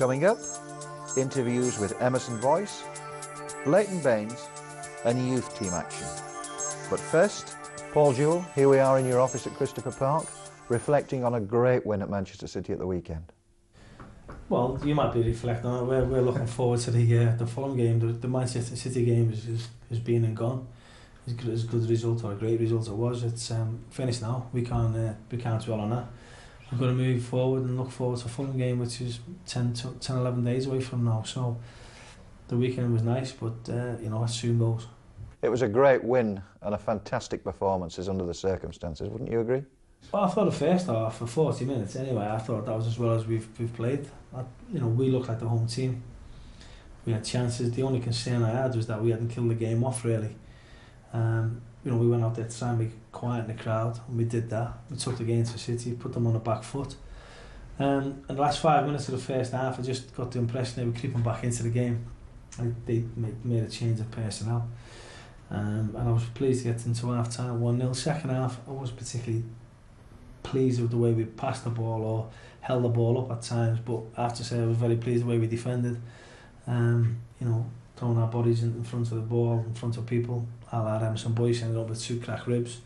Coming up, interviews with Emerson Boyce, Leighton Baines and youth team action. But first, Paul Jewell, here we are in your office at Christopher Park, reflecting on a great win at Manchester City at the weekend. Well, you might be reflecting on it. We're looking forward to the Fulham game. The Manchester City game has been and gone. It's a good result, or a great result it was. It's finished now. We can't dwell on that. We've got to move forward and look forward to the Fulham game, which is 10-11 days away from now. So the weekend was nice, but you know, it soon goes. It was a great win and a fantastic performances under the circumstances, wouldn't you agree? Well, I thought the first half, for 40 minutes anyway, I thought that was as well as we've played. You know, we looked like the home team. We had chances. The only concern I had was that we hadn't killed the game off, really. You know, we went out there to try and be quiet in the crowd, and we did that. We took the game to City, put them on the back foot. And the last 5 minutes of the first half, I just got the impression they were creeping back into the game. They made a change of personnel. And I was pleased to get into half-time 1-0. Second half, I wasn't particularly pleased with the way we passed the ball or held the ball up at times, but I have to say I was very pleased with the way we defended. You know, throwing our bodies in front of the ball, in front of people. I'll add Emerson Boyce ended up with 2 cracked ribs.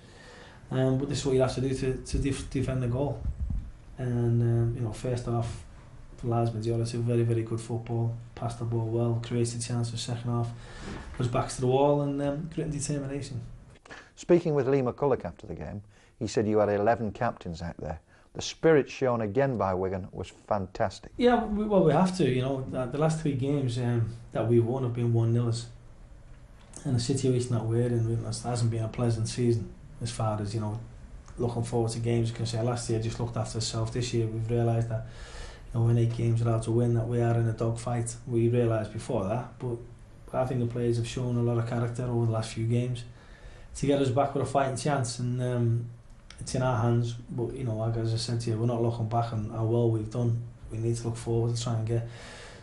But this is what you have to do to defend the goal. And you know, first half, for large majority, very, very good football. Passed the ball well, created chances. Second half was backs to the wall and grit and determination. Speaking with Lee McCulloch after the game, he said you had 11 captains out there. The spirit shown again by Wigan was fantastic. Yeah, well, we have to. You know, the last 3 games that we won have been 1-0s. And the situation that we're in, it hasn't been a pleasant season as far as, you know, looking forward to games. You can say last year just looked after itself. This year we've realised that, you know, in 8 games without a win, that we are in a dogfight. We realised before that, but I think the players have shown a lot of character over the last few games to get us back with a fighting chance, and it's in our hands. But you know, like as I said to you, we're not looking back on how well we've done. We need to look forward to try and get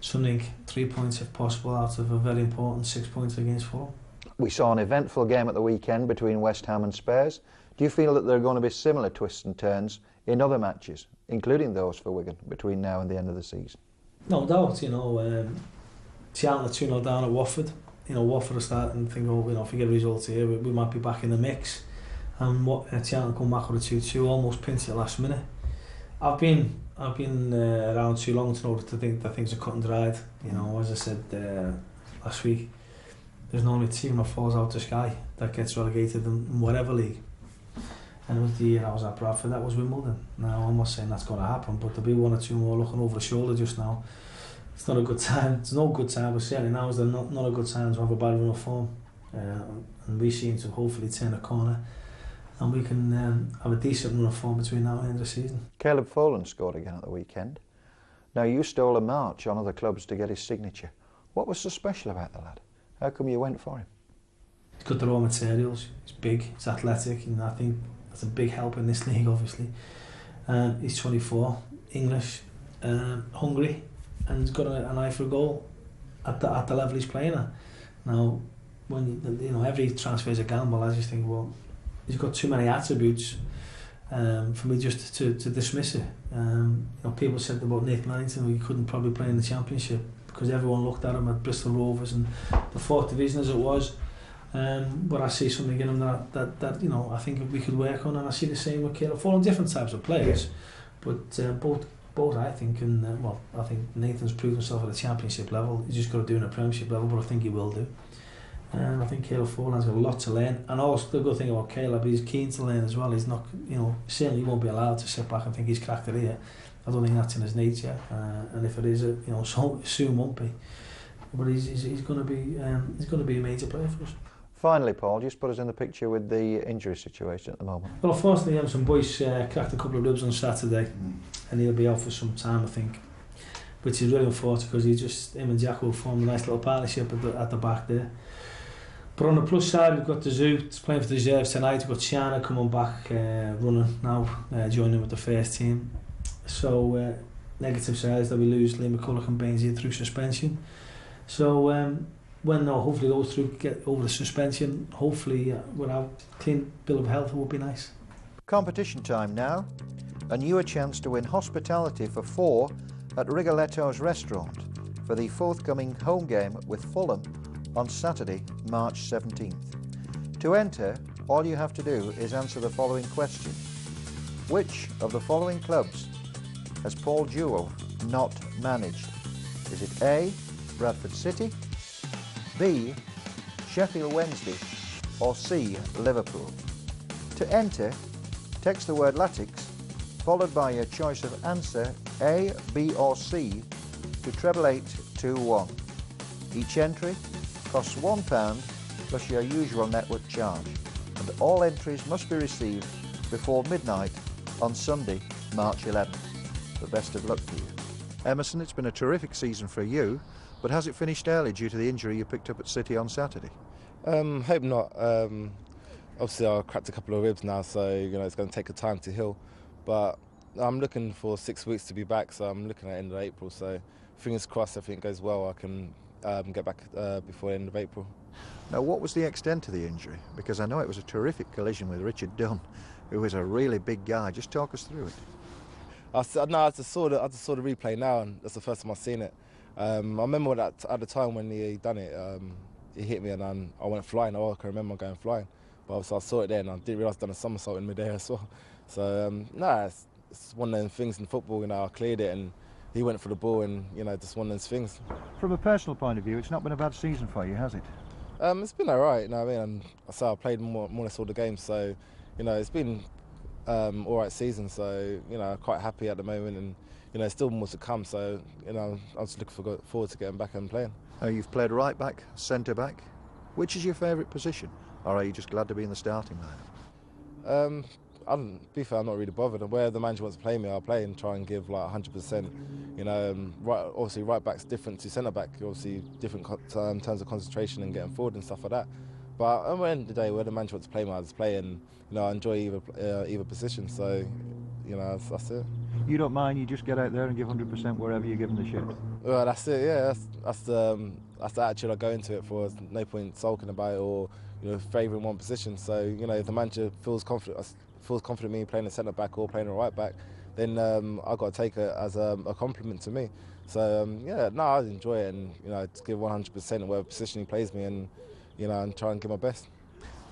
something, 3 points if possible, out of a very important 6 points against Fulham. We saw an eventful game at the weekend between West Ham and Spurs. Do you feel that there are going to be similar twists and turns in other matches, including those for Wigan, between now and the end of the season? No doubt. You know, Charlton are 2-0 down at Watford. You know, Watford are starting to think, oh, you know, if we get results here, we might be back in the mix. And Charlton come back with a 2-2, almost pinched at last minute. I've been around too long to know to think that things are cut and dried. You know, as I said last week, there's normally a team that falls out the sky that gets relegated in whatever league. And it was the year I was at Bradford, that was Wimbledon. Now, I'm not saying that's going to happen, but there'll be 1 or 2 more looking over the shoulder just now. It's not a good time. It's no good time, but certainly now is not a good time to have a bad run of form. And we seem to hopefully turn a corner, and we can have a decent run of form between now and the end of the season. Caleb Folan scored again at the weekend. Now, you stole a march on other clubs to get his signature. What was so special about the lad? How come you went for him? He's got the raw materials. He's big, he's athletic, and I think that's a big help in this league, obviously. He's 24, English, hungry, and he's got an eye for a goal at the level he's playing at. Now, when you know, every transfer is a gamble, I just think, well, he's got too many attributes for me just to dismiss it. You know, people said about Nick Langton, he couldn't probably play in the Championship because everyone looked at him at Bristol Rovers and the 4th division as it was. But I see something in him that you know, I think we could work on, and I see the same with Caleb Folan. Different types of players, but both I think, and well, I think Nathan's proved himself at the Championship level. He's just got to do it at a Premiership level, but I think he will do. And I think Caleb Folan has got a lot to learn, and also the good thing about Caleb, he's keen to learn as well. He's not, you know, certainly he won't be allowed to sit back and think he's cracked it here. I don't think that's in his nature, and if it is, you know, so soon won't be. But he's going to be a major player for us. Finally, Paul, just put us in the picture with the injury situation at the moment. Well, unfortunately, Emerson Boyce cracked a couple of ribs on Saturday, and he'll be out for some time, I think. Which is really unfortunate because him and Jack will form a nice little partnership at the back there. But on the plus side, we've got the Zoo playing for the reserves tonight. We've got Shana coming back running now, joining with the first team. So negative side is that we lose Lee McCulloch and Baines through suspension. So when hopefully those through get over the suspension, hopefully without clean bill of health, it would be nice. Competition time now. A newer chance to win hospitality for 4 at Rigoletto's restaurant for the forthcoming home game with Fulham on Saturday, March 17th. To enter, all you have to do is answer the following question. Which of the following clubs has Paul Jewell not managed? Is it A, Bradford City, B, Sheffield Wednesday, or C, Liverpool? To enter, text the word Latics followed by your choice of answer A, B or C to 88821. Each entry costs £1 plus your usual network charge, and all entries must be received before midnight on Sunday, March 11th. The best of luck to you. Emerson, it's been a terrific season for you, but has it finished early due to the injury you picked up at City on Saturday? Hope not. Obviously I cracked a couple of ribs now, so it's going to take a time to heal. But I'm looking for 6 weeks to be back, so I'm looking at end of April. So fingers crossed, everything goes well, I can get back before the end of April. Now, what was the extent of the injury? Because I know it was a terrific collision with Richard Dunn, who was a really big guy. Just talk us through it. I just saw the replay now, and that's the first time I've seen it. I remember that at the time when he done it, he hit me and I went flying. I can remember going flying. But obviously I saw it there and I didn't realise I'd done a somersault in midair as well. So, it's one of them things in football, I cleared it and he went for the ball and, just one of those things. From a personal point of view, it's not been a bad season for you, has it? It's been all right, And I played more or less all the games, so, it's been all right season, so, quite happy at the moment and, still more to come, so, I'm just looking forward to getting back and playing. You've played right back, centre back. Which is your favourite position? Or are you just glad to be in the starting lineup? To be fair, I'm not really bothered. Where the manager wants to play me, I'll play and try and give 100%. Obviously right back's different to centre back. Obviously different in terms of concentration and getting forward and stuff like that. But at the end of the day, where the manager wants to play me, I just play and I enjoy either position. So that's it. You don't mind? You just get out there and give 100% wherever you're given the shit. Well, that's it. Yeah, that's the attitude I go into it for. There's no point sulking about it or favouring one position. So if the manager feels confident in me playing a centre back or playing a right back, then I've got to take it as a compliment to me. So I enjoy it and to give 100% in whatever position he plays me and and try and give my best.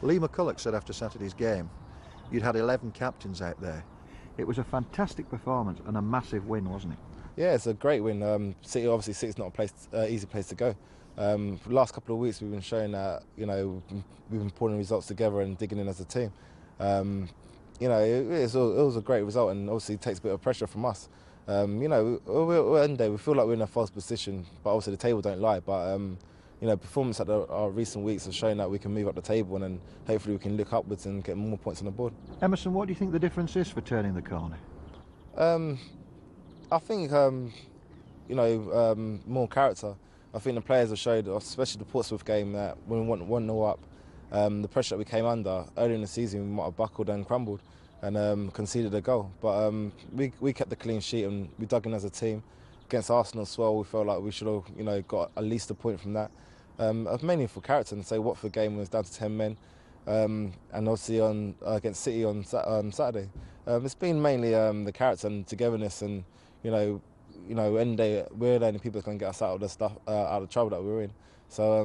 Lee McCulloch said after Saturday's game, you'd had 11 captains out there. It was a fantastic performance and a massive win, wasn't it? Yeah, it's a great win. City's not a easy place to go. For the last couple of weeks, we've been showing that we've been pulling results together and digging in as a team. It was a great result, and obviously it takes a bit of pressure from us. End day we feel like we're in a false position, but obviously the table don't lie. But performance at our recent weeks has shown that we can move up the table, and then hopefully we can look upwards and get more points on the board. Emerson, what do you think the difference is for turning the corner? I think more character. I think the players have showed, especially the Portsmouth game, that when we went 1-0 up, the pressure that we came under earlier in the season, we might have buckled and crumbled and conceded a goal. But we kept the clean sheet and we dug in as a team. Against Arsenal as well, we felt like we should have got at least a point from that. Mainly for character, and say Watford game was down to 10 men, and obviously against City on Saturday. It's been mainly the character and togetherness, and end day we're the only people that can get us out of the stuff, out of trouble that we're in. So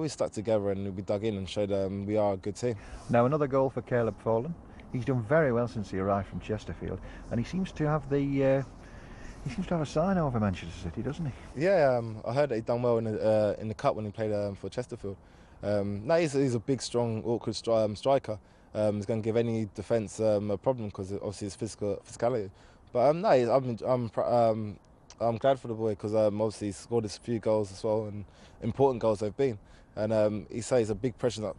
we stuck together and we dug in and showed we are a good team. Now another goal for Caleb Folan. He's done very well since he arrived from Chesterfield, and he seems to have a sign over Manchester City, doesn't he? Yeah, I heard that he'd done well in the cup when he played for Chesterfield. He's a big, strong, awkward striker. He's going to give any defence a problem because obviously his physicality. But I'm glad for the boy because obviously he's scored a few goals as well, and important goals they've been. And he says he's a big presence up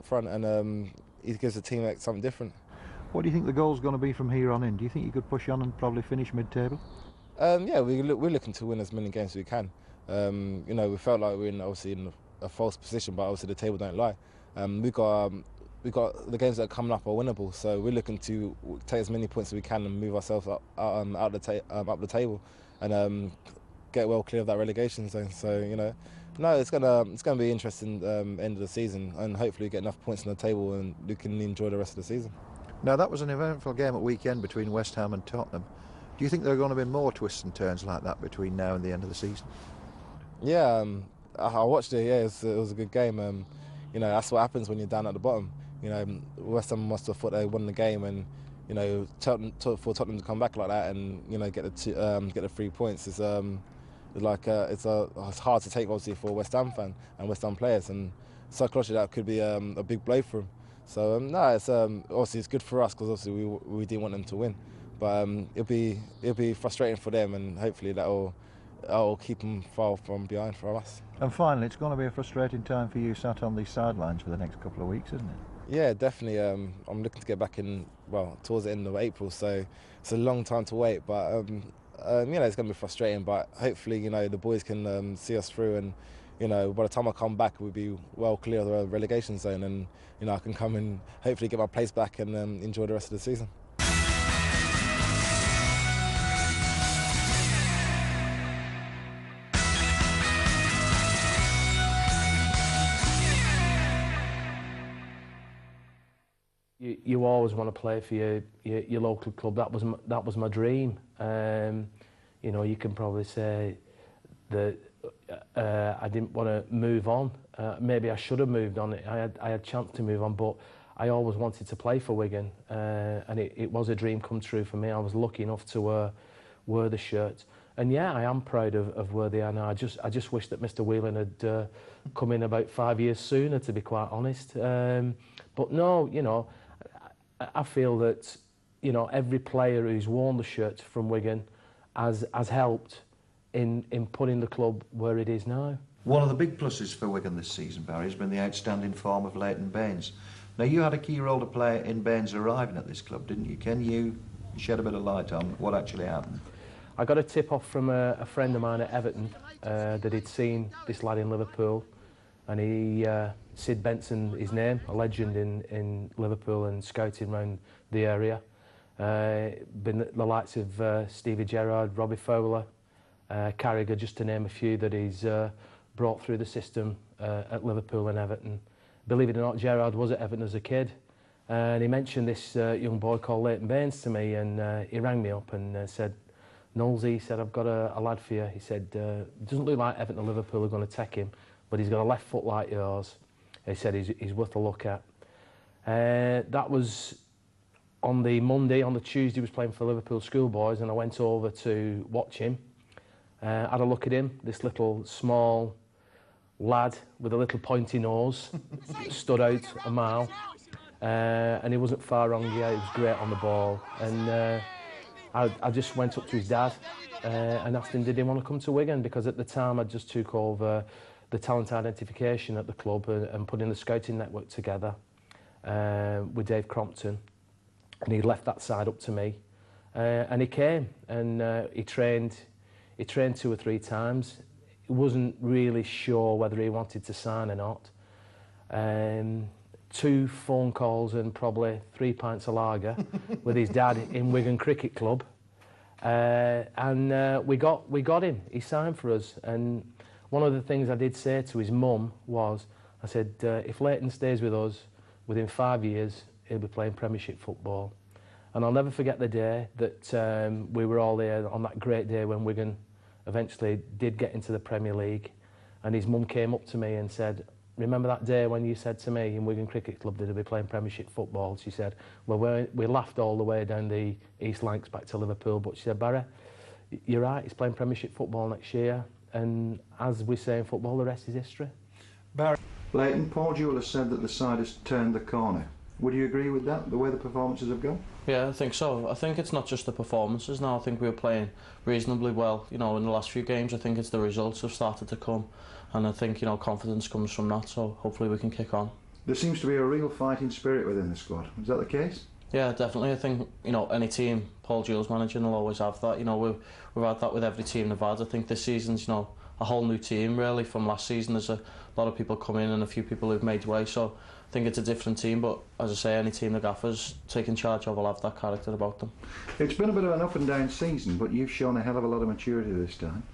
front, and he gives the team something different. What do you think the goal's going to be from here on in? Do you think you could push on and probably finish mid-table? We're looking to win as many games as we can. We felt like we're in a false position, but obviously the table don't lie. We got the games that are coming up are winnable, so we're looking to take as many points as we can and move ourselves up the table, and get well clear of that relegation zone. So it's gonna be interesting end of the season, and hopefully get enough points on the table and we can enjoy the rest of the season. Now that was an eventful game at weekend between West Ham and Tottenham. Do you think there are going to be more twists and turns like that between now and the end of the season? Yeah, I watched it. Yeah, it was a good game. You know, that's what happens when you're down at the bottom. You know, West Ham must have thought they won the game, and you know, for Tottenham to come back like that and you know get the 3 points is it's hard to take obviously for a West Ham fan and West Ham players, and psychologically that could be a big blow for them. So no, it's obviously it's good for us because obviously we didn't want them to win, but it'll be frustrating for them, and hopefully that'll keep them far from behind for us. And finally, it's going to be a frustrating time for you sat on these sidelines for the next couple of weeks, isn't it? Yeah, definitely. I'm looking to get back in, well, towards the end of April, so it's a long time to wait, but you know, it's going to be frustrating, but hopefully, you know, the boys can see us through, and you know, by the time I come back, we'll be well clear of the relegation zone, and you know, I can come and hopefully get my place back and enjoy the rest of the season. You always want to play for your local club. That was my dream. You know, you can probably say that I didn't want to move on. Maybe I should have moved on. I had a chance to move on, but I always wanted to play for Wigan, and it was a dream come true for me. I was lucky enough to wear the shirt, and yeah, I am proud of where they are now. I just wish that Mr. Whelan had come in about 5 years sooner, to be quite honest. But no, you know, I feel that, you know, every player who's worn the shirt from Wigan has helped in putting the club where it is now. One of the big pluses for Wigan this season, Barry, has been the outstanding form of Leighton Baines. Now, you had a key role to play in Baines arriving at this club, didn't you? Can you shed a bit of light on what actually happened? I got a tip-off from a friend of mine at Everton that he'd seen this lad in Liverpool, and Sid Benson, his name, a legend in Liverpool and scouting around the area. Been the likes of Stevie Gerrard, Robbie Fowler, Carragher, just to name a few that he's brought through the system at Liverpool and Everton. Believe it or not, Gerrard was at Everton as a kid, and he mentioned this young boy called Leighton Baines to me, and he rang me up and said, "Knowlesy," he said, "I've got a lad for you." He said, "It doesn't look like Everton or Liverpool are going to take him, but he's got a left foot like yours." He said he's worth a look at. That was on the Monday. On the Tuesday, he was playing for Liverpool schoolboys, and I went over to watch him. Had a look at him, this little small lad with a little pointy nose, stood out a mile, and he wasn't far wrong. Yeah, he was great on the ball, and I just went up to his dad and asked him, did he want to come to Wigan, because at the time I just took over the talent identification at the club and putting the scouting network together with Dave Crompton, and he left that side up to me, and he came and he trained 2 or 3 times. He wasn't really sure whether he wanted to sign or not. 2 phone calls and probably 3 pints of lager with his dad in Wigan Cricket Club, and we got him. He signed for us, and one of the things I did say to his mum was, I said, if Leighton stays with us, within 5 years, he'll be playing Premiership football. And I'll never forget the day that we were all there on that great day when Wigan eventually did get into the Premier League. And his mum came up to me and said, "Remember that day when you said to me in Wigan Cricket Club that he'll be playing Premiership football?" She said, "Well, we laughed all the way down the East Lancs back to Liverpool, but she said, Barry, you're right, he's playing Premiership football next year." And as we say in football, the rest is history. Barry, Leighton, Paul Jewell has said that the side has turned the corner. Would you agree with that, the way the performances have gone? Yeah, I think so. I think it's not just the performances now. I think we're playing reasonably well, you know, in the last few games. I think it's the results have started to come, and I think, you know, confidence comes from that, so hopefully we can kick on. There seems to be a real fighting spirit within the squad. Is that the case? Yeah, definitely. I think, you know, any team Paul Jewell's managing will always have that. You know, we've had that with every team they've had. I think this season's, you know, a whole new team really from last season. There's a lot of people come in and a few people who've made way, so I think it's a different team, but as I say, any team the gaffer's taking charge of will have that character about them. It's been a bit of an up and down season, but you've shown a hell of a lot of maturity this time.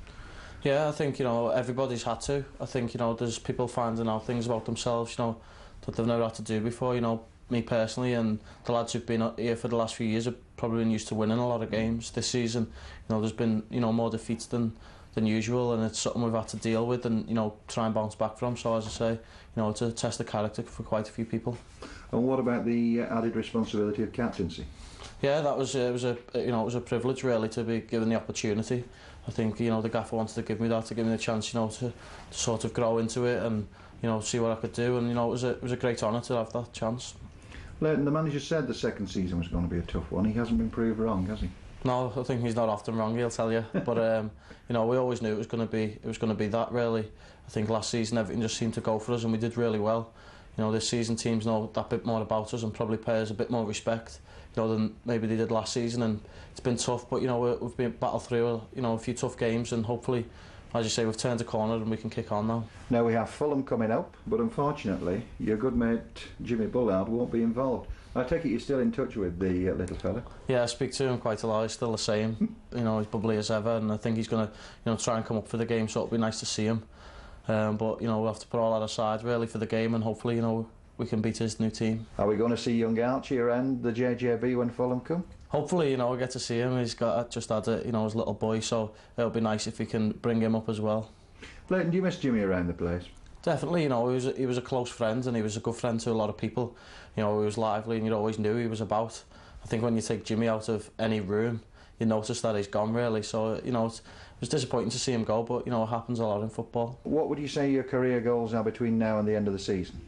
Yeah, I think, you know, everybody's had to. I think, you know, there's people finding out things about themselves, you know, that they've never had to do before. You know, me personally and the lads who've been here for the last few years have probably been used to winning a lot of games. This season, you know, there's been, you know, more defeats than usual, and it's something we've had to deal with and, you know, try and bounce back from. So as I say, you know, it's a test of character for quite a few people. And what about the added responsibility of captaincy? Yeah, that was it was a privilege really to be given the opportunity. I think, you know, the gaffer wanted to give me the chance, you know, to sort of grow into it and, you know, see what I could do, and, you know, it was a great honour to have that chance. Leighton, the manager said the second season was going to be a tough one. He hasn't been proved wrong, has he? No, I think he's not often wrong, he'll tell you. But you know, we always knew it was going to be that really. I think last season everything just seemed to go for us and we did really well. You know, this season teams know that bit more about us and probably pay us a bit more respect, you know, than maybe they did last season, and it's been tough, but, you know, we've been battled through, you know, a few tough games, and hopefully, as you say, we've turned a corner and we can kick on now. Now we have Fulham coming up, but unfortunately your good mate Jimmy Bullard won't be involved. I take it you're still in touch with the little fella? Yeah, I speak to him quite a lot. He's still the same. You know, he's bubbly as ever, and I think he's going to, you know, try and come up for the game, so it'll be nice to see him. But, you know, we'll have to put all that aside really for the game, and hopefully, you know, we can beat his new team. Are we going to see young Archie around the JJB when Fulham come? Hopefully, you know, we get to see him. He's just had it, you know, his little boy, so it'll be nice if we can bring him up as well. Leighton, do you miss Jimmy around the place? Definitely, you know, he was a close friend, and he was a good friend to a lot of people. You know, he was lively, and you always knew he was about. I think when you take Jimmy out of any room, you notice that he's gone really. So, you know, it was disappointing to see him go, but, you know, it happens a lot in football. What would you say your career goals are between now and the end of the season?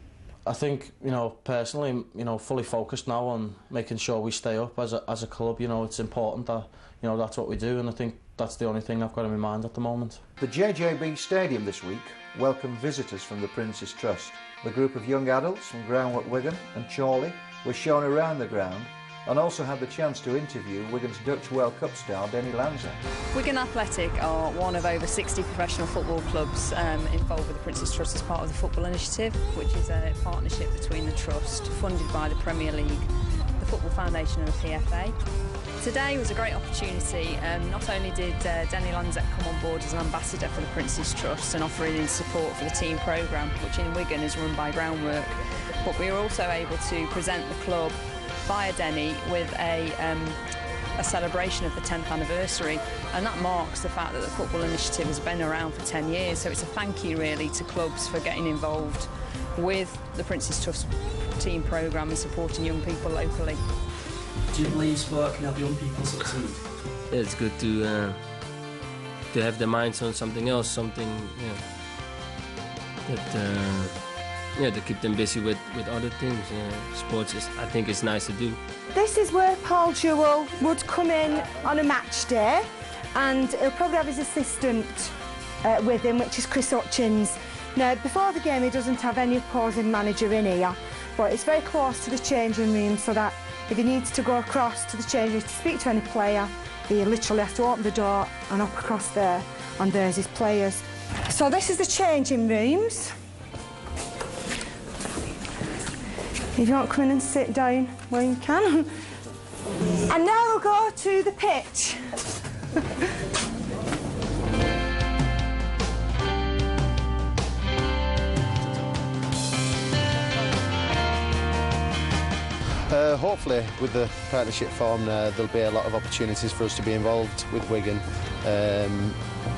I think, you know, personally, you know, fully focused now on making sure we stay up as a club. You know, it's important that, you know, that's what we do, and I think that's the only thing I've got in my mind at the moment. The JJB Stadium this week welcomed visitors from the Prince's Trust. The group of young adults from Groundwork Wigan and Chorley were shown around the ground and also had the chance to interview Wigan's Dutch World Cup star Denny Lanza. Wigan Athletic are one of over 60 professional football clubs involved with the Prince's Trust as part of the Football Initiative, which is a partnership between the Trust, funded by the Premier League, the Football Foundation and the PFA. Today was a great opportunity. Not only did Denny Lanza come on board as an ambassador for the Prince's Trust and offering his support for the team programme, which in Wigan is run by Groundwork, but we were also able to present the club via Denny with a celebration of the 10th anniversary, and that marks the fact that the Football Initiative has been around for 10 years, so it's a thank you really to clubs for getting involved with the Prince's Trust team programme and supporting young people locally. Do you believe sport can help young people succeed? It's good to have their minds on something else, something that to keep them busy with other things. Sports is, I think, it's nice to do. This is where Paul Jewell would come in on a match day, and he'll probably have his assistant with him, which is Chris Hutchins. Now, before the game, he doesn't have any opposing manager in here, but it's very close to the changing room, so that if he needs to go across to the changing room to speak to any player, he literally has to open the door and up across there, and there's his players. So this is the changing rooms. If you want to come in and sit down, well, you can. And now we'll go to the pitch. Hopefully, with the partnership form, there'll be a lot of opportunities for us to be involved with Wigan,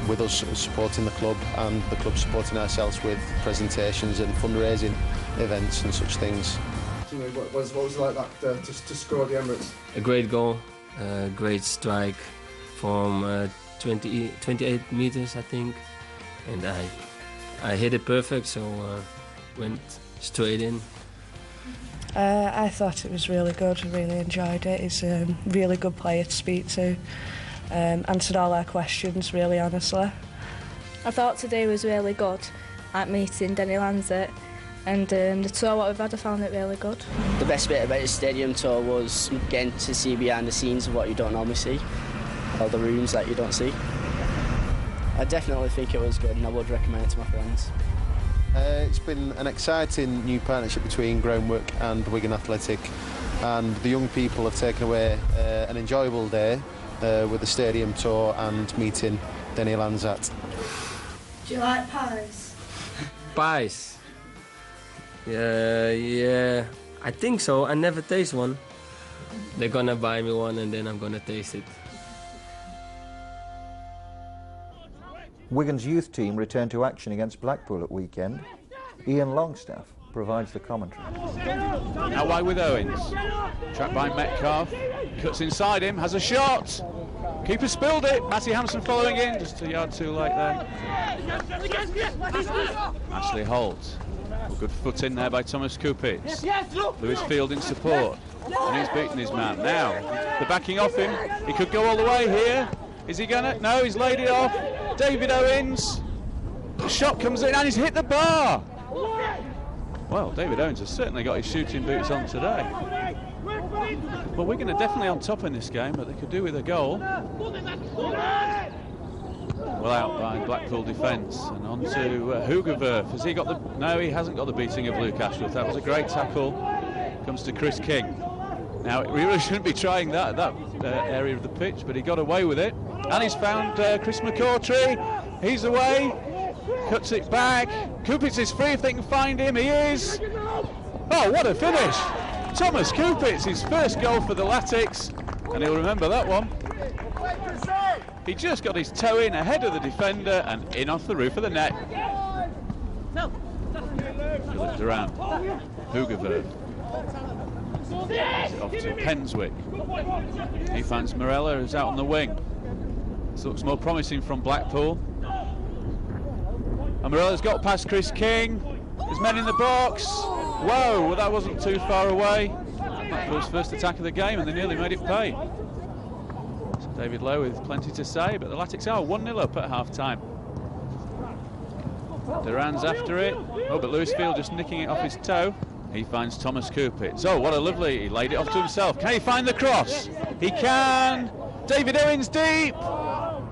with us supporting the club and the club supporting ourselves with presentations and fundraising events and such things. What was it like that to score the Emirates? A great goal, a great strike from 28 meters, I think, and I hit it perfect, so went straight in. I thought it was really good, really enjoyed it. He's a really good player to speak to, answered all our questions really honestly. I thought today was really good, like meeting Denny Lanza, and the tour what we've had, I found it really good. The best bit about the stadium tour was getting to see behind the scenes of what you don't normally see, all the rooms that you don't see. I definitely think it was good and I would recommend it to my friends. It's been an exciting new partnership between Groundwork and Wigan Athletic, and the young people have taken away an enjoyable day with the stadium tour and meeting Denny Lanzat. Do you like pies? Pies? Yeah, I think so. I never taste one. They're gonna buy me one and then I'm gonna taste it. Wigan's youth team returned to action against Blackpool at weekend. Ian Longstaff provides the commentary. Out wide with Owens. Trapped by Metcalf. Cuts inside him, has a shot. Keeper spilled it. Matty Hampson following in, just a yard too late there. Ashley Holt. A good foot in there by Thomas Kupitz. Lewis Field in support. And he's beaten his man. Now, they're backing off him. He could go all the way here. Is he gonna? No, he's laid it off. David Owens. The shot comes in and he's hit the bar. Well, David Owens has certainly got his shooting boots on today. Well, Wigan are definitely on top in this game, but they could do with a goal. Well out by Blackpool defence, and on to Hugerverf. Has he got the... No, he hasn't got the beating of Luke Ashworth. That was a great tackle. Comes to Chris King. Now, we really shouldn't be trying that area of the pitch, but he got away with it. And he's found Chris McCautry. He's away. Cuts it back. Kupitz is free if they can find him. He is. Oh, what a finish. Thomas Kupitz, his first goal for the Latics, and he'll remember that one. He just got his toe in ahead of the defender and in off the roof of the net. Philip Durant, Hugerverf. Off to Penswick. He finds Morella, who's out on the wing. This looks more promising from Blackpool. And Morella's got past Chris King. There's men in the box. Whoa, well, that wasn't too far away. Blackpool's first attack of the game, and they nearly made it pay. So David Lowe with plenty to say, but the Latics are 1-0 up at half-time. Duran's after it. Oh, but Lewis Field just nicking it off his toe. He finds Thomas Kupitz. Oh, what a lovely... He laid it off to himself. Can he find the cross? He can! David Owens deep! So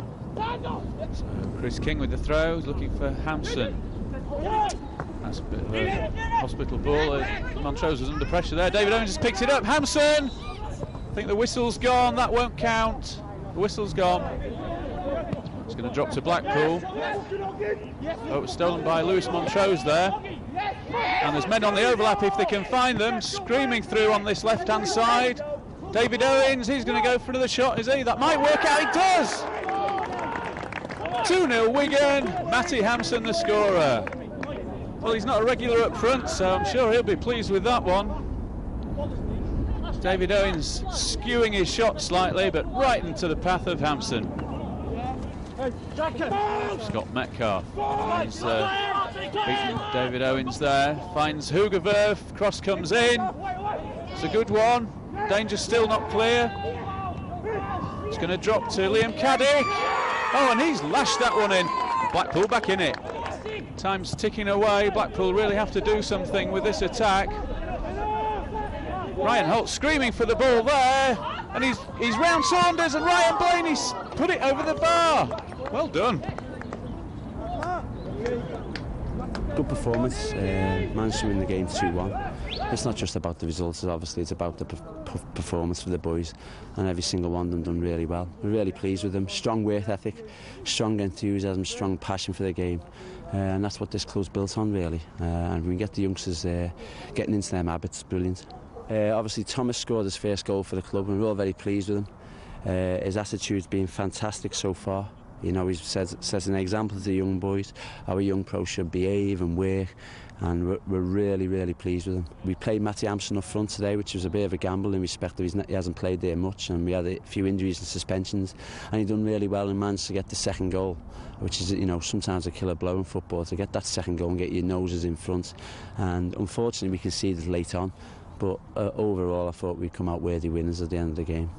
Chris King with the throws, looking for Hampson. That's a bit of a hospital ball. Montrose was under pressure there. David Owens has picked it up. Hampson! I think the whistle's gone. That won't count. The whistle's gone. It's going to drop to Blackpool. Oh, it was stolen by Lewis Montrose there. And there's men on the overlap if they can find them. Screaming through on this left-hand side. David Owens, he's going to go for another shot, is he? That might work out. It does! 2-0 Wigan. Matty Hampson the scorer. Well, he's not a regular up front, so I'm sure he'll be pleased with that one. David Owens skewing his shot slightly, but right into the path of Hampson. Scott Metcalf. He's beaten David Owens there. Finds Hugerverf. Cross comes in. It's a good one. Danger still not clear. It's going to drop to Liam Caddick. Oh, and he's lashed that one in. Blackpool back in it. Time's ticking away. Blackpool really have to do something with this attack. Ryan Holt screaming for the ball there, and he's round Saunders, and Ryan Blaney's put it over the bar. Well done. Good performance. Managed to win the game 2-1. It's not just about the results, obviously it's about the performance for the boys, and every single one of them done really well. We're really pleased with them. Strong work ethic, strong enthusiasm, strong passion for the game, and that's what this club's built on really. And we get the youngsters getting into them habits, brilliant. Obviously Thomas scored his first goal for the club, and we're all very pleased with him. His attitude's been fantastic so far. You know, he sets an example to the young boys, how a young pro should behave and work, and we're really, really pleased with him. We played Matty Hampson up front today, which was a bit of a gamble in respect of he hasn't played there much, and we had a few injuries and suspensions, and he done really well and managed to get the second goal, which is, you know, sometimes a killer blow in football, to get that second goal and get your noses in front. And unfortunately we conceded late on, but overall I thought we'd come out worthy winners at the end of the game.